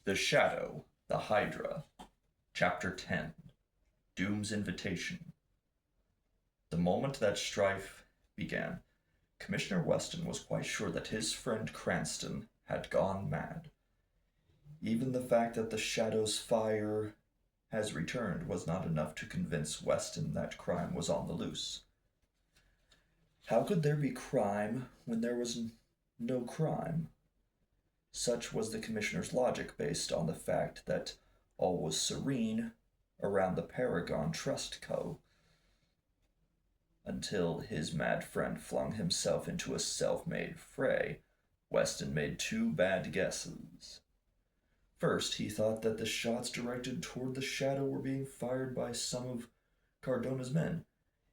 The Shadow, the Hydra, Chapter 10 Doom's Invitation. The moment that strife began, Commissioner Weston was quite sure that his friend Cranston had gone mad. Even the fact that the Shadow's fire has returned was not enough to convince Weston that crime was on the loose. How could there be crime when there was no crime? Such was the Commissioner's logic based on the fact that all was serene around the Paragon Trust Co. Until his mad friend flung himself into a self-made fray, Weston made two bad guesses. First, he thought that the shots directed toward the Shadow were being fired by some of Cardona's men,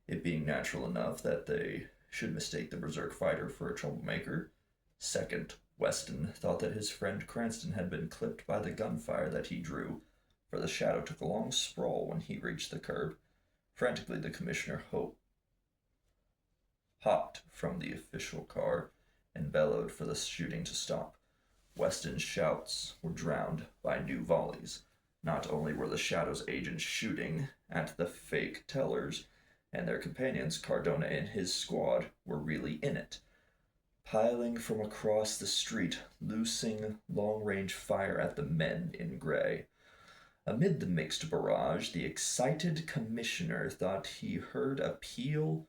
it being natural enough that they should mistake the berserk fighter for a troublemaker. Second, Weston thought that his friend Cranston had been clipped by the gunfire that he drew, for the Shadow took a long sprawl when he reached the curb. Frantically, the Commissioner hopped from the official car and bellowed for the shooting to stop. Weston's shouts were drowned by new volleys. Not only were the Shadow's agents shooting at the fake tellers and their companions, Cardona and his squad were really in it, piling from across the street, loosing long-range fire at the men in gray. Amid the mixed barrage, the excited commissioner thought he heard a peal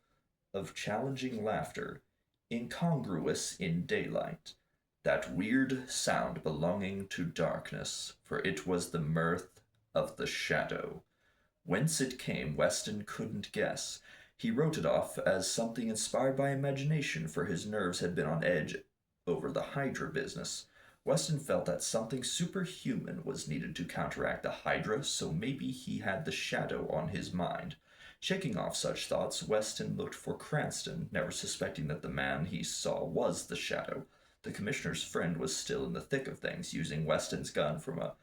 of challenging laughter, incongruous in daylight, that weird sound belonging to darkness, for it was the mirth of the Shadow. Whence it came, Weston couldn't guess. He wrote it off as something inspired by imagination, for his nerves had been on edge over the Hydra business. Weston felt that something superhuman was needed to counteract the Hydra, so maybe he had the Shadow on his mind. Shaking off such thoughts, Weston looked for Cranston, never suspecting that the man he saw was the Shadow. The Commissioner's friend was still in the thick of things, using Weston's gun from a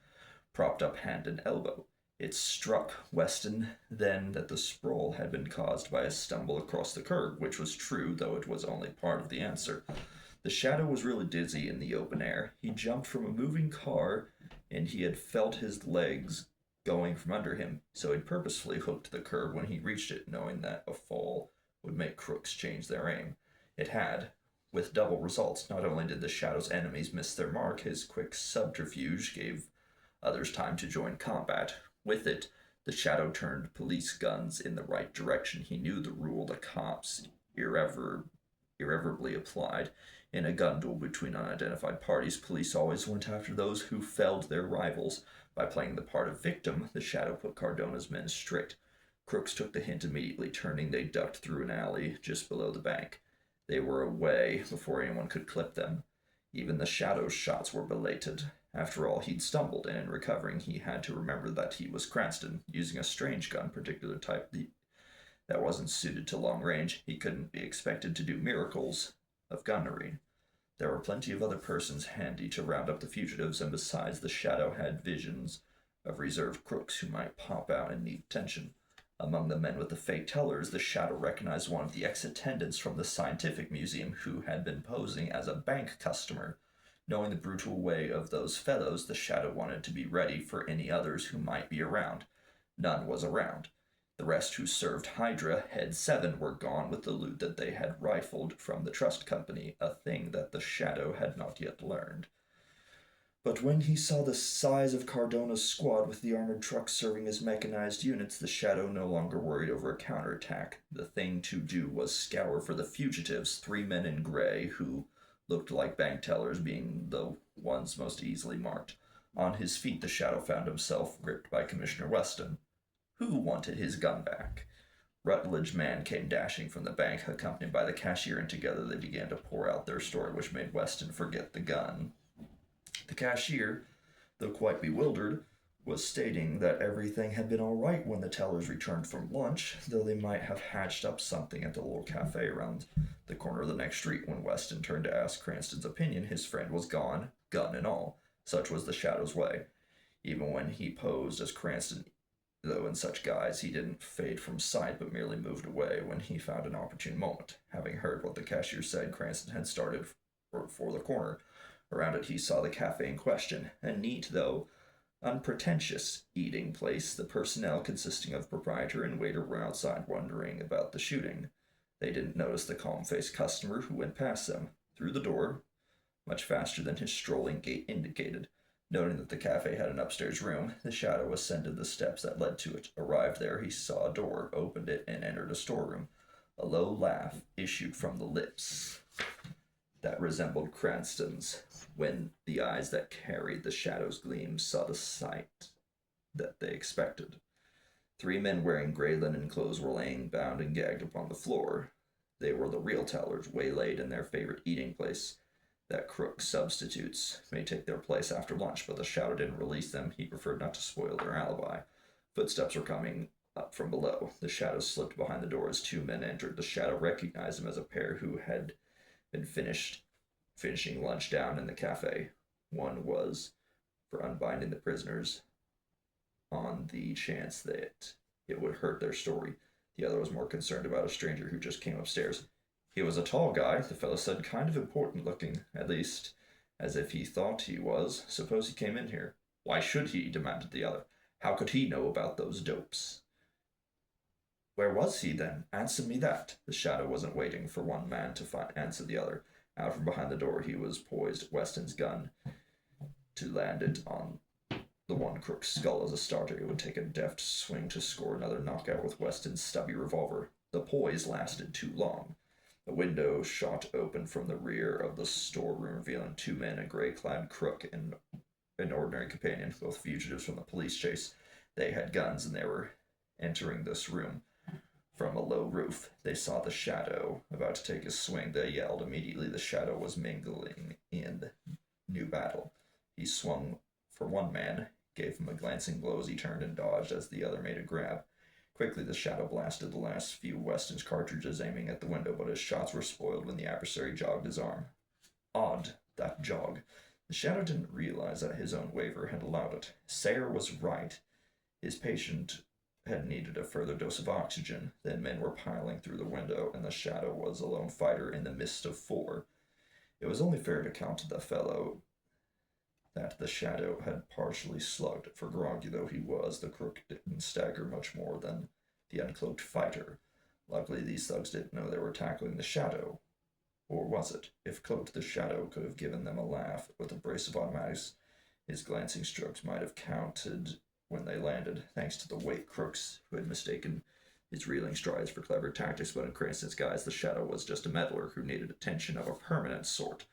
propped-up hand and elbow. It struck Weston then that the sprawl had been caused by a stumble across the curb, which was true, though it was only part of the answer. The Shadow was really dizzy in the open air. He jumped from a moving car, and he had felt his legs going from under him, so he purposefully hooked the curb when he reached it, knowing that a fall would make crooks change their aim. It had, with double results. Not only did the Shadow's enemies miss their mark, his quick subterfuge gave others time to join combat. With it, the Shadow turned police guns in the right direction. He knew the rule the cops irreverently applied. In a gun duel between unidentified parties, police always went after those who felled their rivals. By playing the part of victim, the Shadow put Cardona's men straight. Crooks took the hint immediately. Turning, they ducked through an alley just below the bank. They were away before anyone could clip them. Even the Shadow's shots were belated. After all, he'd stumbled, and in recovering he had to remember that he was Cranston, using a strange gun, particular type that wasn't suited to long range. He couldn't be expected to do miracles of gunnery. There were plenty of other persons handy to round up the fugitives, and besides, the Shadow had visions of reserved crooks who might pop out and need attention. Among the men with the fake tellers, the Shadow recognized one of the ex-attendants from the Scientific Museum who had been posing as a bank customer. Knowing the brutal way of those fellows, the Shadow wanted to be ready for any others who might be around. None was around. The rest who served Hydra, Head 7, were gone with the loot that they had rifled from the trust company, a thing that the Shadow had not yet learned. But when he saw the size of Cardona's squad with the armored trucks serving as mechanized units, the Shadow no longer worried over a counterattack. The thing to do was scour for the fugitives, 3 men in gray who looked like bank tellers, being the ones most easily marked. On his feet, the Shadow found himself gripped by Commissioner Weston. Who wanted his gun back? Rutledge man came dashing from the bank, accompanied by the cashier, and together they began to pour out their story, which made Weston forget the gun. The cashier, though quite bewildered, was stating that everything had been all right when the tellers returned from lunch, though they might have hatched up something at the little cafe around the corner of the next street. When Weston turned to ask Cranston's opinion, his friend was gone, gun and all. Such was the Shadow's way. Even when he posed as Cranston, though in such guise, he didn't fade from sight, but merely moved away when he found an opportune moment. Having heard what the cashier said, Cranston had started for the corner. Around it he saw the cafe in question, a neat, though unpretentious eating place, the personnel consisting of proprietor and waiter were outside wondering about the shooting. They didn't notice the calm-faced customer who went past them, through the door, much faster than his strolling gait indicated. Noting that the cafe had an upstairs room, the shadow ascended the steps that led to it. Arrived there, he saw a door, opened it, and entered a storeroom. A low laugh issued from the lips that resembled Cranston's when the eyes that carried the shadow's gleam saw the sight that they expected. 3 men wearing gray linen clothes were laying bound and gagged upon the floor. They were the real tellers, waylaid in their favorite eating place. That Crook's substitutes may take their place after lunch, but the shadow didn't release them. He preferred not to spoil their alibi. Footsteps were coming up from below. The shadow slipped behind the door as 2 men entered. The shadow recognized them as a pair who had been finishing lunch down in the cafe. One was for unbinding the prisoners on the chance that it would hurt their story. The other was more concerned about a stranger who just came upstairs. He was a tall guy, the fellow said, kind of important looking, at least as if he thought he was. Suppose he came in here. Why should he? Demanded the other. How could he know about those dopes? Where was he then? Answer me that. The shadow wasn't waiting for one man to answer the other. Out from behind the door he was poised, Weston's gun, to land it on the one Crook's skull as a starter. It would take a deft swing to score another knockout with Weston's stubby revolver. The poise lasted too long. A window shot open from the rear of the storeroom, revealing 2 men, a gray-clad Crook and an ordinary companion, both fugitives from the police chase. They had guns, and they were entering this room from a low roof. They saw the shadow about to take his swing. They yelled. Immediately the shadow was mingling in new battle. He swung for one man, gave him a glancing blow as he turned and dodged as the other made a grab. Quickly the shadow blasted the last few Weston's cartridges, aiming at the window, but his shots were spoiled when the adversary jogged his arm. Odd, that jog. The shadow didn't realize that his own waiver had allowed it. Sayer was right. His patient had needed a further dose of oxygen. Then men were piling through the window, and the shadow was a lone fighter in the midst of 4. It was only fair to count the fellow that the shadow had partially slugged, for groggy though he was, the Crook didn't stagger much more than the uncloaked fighter. Luckily these thugs didn't know they were tackling the shadow. Or was it? If cloaked, the shadow could have given them a laugh. With a brace of automatics, his glancing strokes might have counted when they landed, thanks to the weight crooks who had mistaken his reeling strides for clever tactics, but in Cranston's guise, the shadow was just a meddler who needed attention of a permanent sort.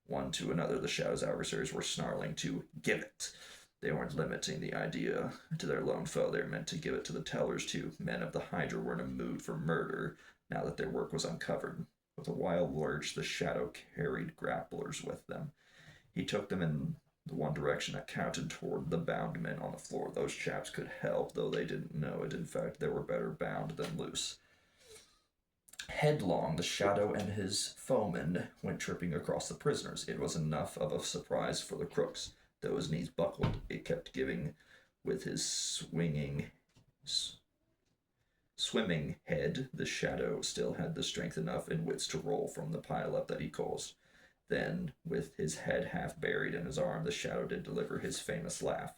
One to another, the shadow's adversaries were snarling to give it. They weren't limiting the idea to their lone foe. They were meant to give it to the tellers, too. Men of the Hydra were in a mood for murder, now that their work was uncovered. With a wild lurch, the shadow carried grapplers with them. He took them in the one direction that counted toward the bound men on the floor. Those chaps could help, though they didn't know it. In fact, they were better bound than loose. Headlong, the shadow and his foemen went tripping across the prisoners. It was enough of a surprise for the crooks. Though his knees buckled, it kept giving with his swimming head. The shadow still had the strength enough and wits to roll from the pile-up that he caused. Then, with his head half buried in his arm, the shadow did deliver his famous laugh.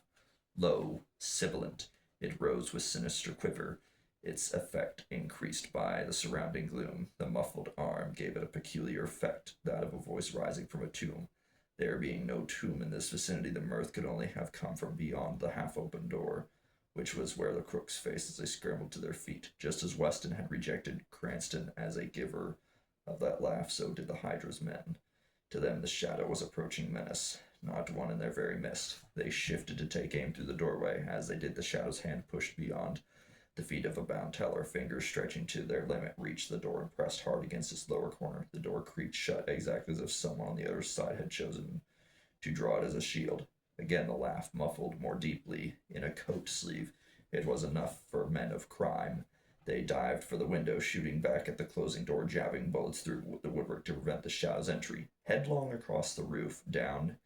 Low, sibilant, it rose with sinister quiver. Its effect increased by the surrounding gloom. The muffled arm gave it a peculiar effect, that of a voice rising from a tomb. There being no tomb in this vicinity, the mirth could only have come from beyond the half-open door, which was where the crooks faced as they scrambled to their feet. Just as Weston had rejected Cranston as a giver of that laugh, so did the Hydra's men. To them the shadow was approaching menace, not one in their very midst. They shifted to take aim through the doorway. As they did, the shadow's hand pushed beyond the feet of a bound teller. Fingers stretching to their limit reached the door and pressed hard against its lower corner. The door creaked shut, exactly as if someone on the other side had chosen to draw it as a shield. Again the laugh, muffled more deeply in a coat sleeve. It was enough for men of crime. They dived for the window, shooting back at the closing door, jabbing bullets through the woodwork to prevent the shadow's entry. Headlong across the roof, down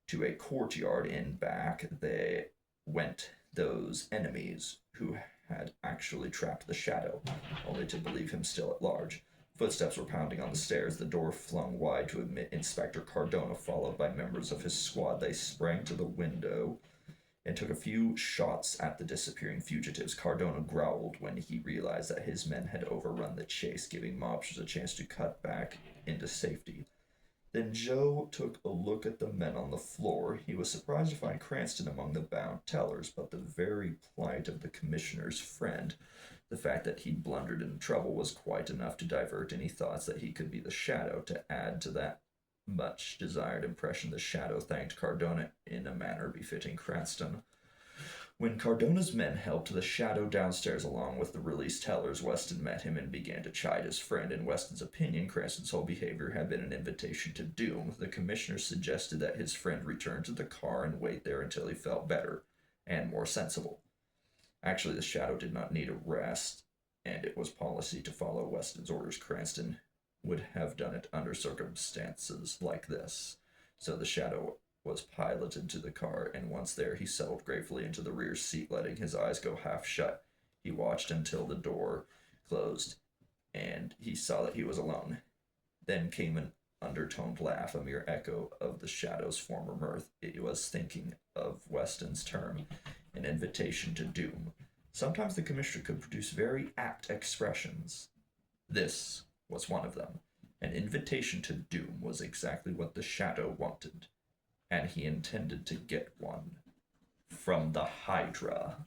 to a courtyard in back, they went, those enemies who had actually trapped the shadow, only to believe him still at large. Footsteps were pounding on the stairs, the door flung wide to admit Inspector Cardona, followed by members of his squad. They sprang to the window and took a few shots at the disappearing fugitives. Cardona growled when he realized that his men had overrun the chase, giving mobsters a chance to cut back into safety. Then Joe took a look at the men on the floor. He was surprised to find Cranston among the bound tellers, but the very plight of the commissioner's friend, the fact that he'd blundered into trouble, was quite enough to divert any thoughts that he could be the Shadow. To add to that much desired impression, the Shadow thanked Cardona in a manner befitting Cranston. When Cardona's men helped the Shadow downstairs along with the released tellers, Weston met him and began to chide his friend. In Weston's opinion, Cranston's whole behavior had been an invitation to doom. The commissioner suggested that his friend return to the car and wait there until he felt better and more sensible. Actually, the Shadow did not need a rest, and it was policy to follow Weston's orders. Cranston would have done it under circumstances like this. So the Shadow was piloted to the car, and once there, he settled gratefully into the rear seat, letting his eyes go half shut. He watched until the door closed, and he saw that he was alone. Then came an undertoned laugh, a mere echo of the Shadow's former mirth. It was thinking of Weston's term, an invitation to doom. Sometimes the commissioner could produce very apt expressions. This was one of them. An invitation to doom was exactly what the Shadow wanted, and he intended to get one from the Hydra.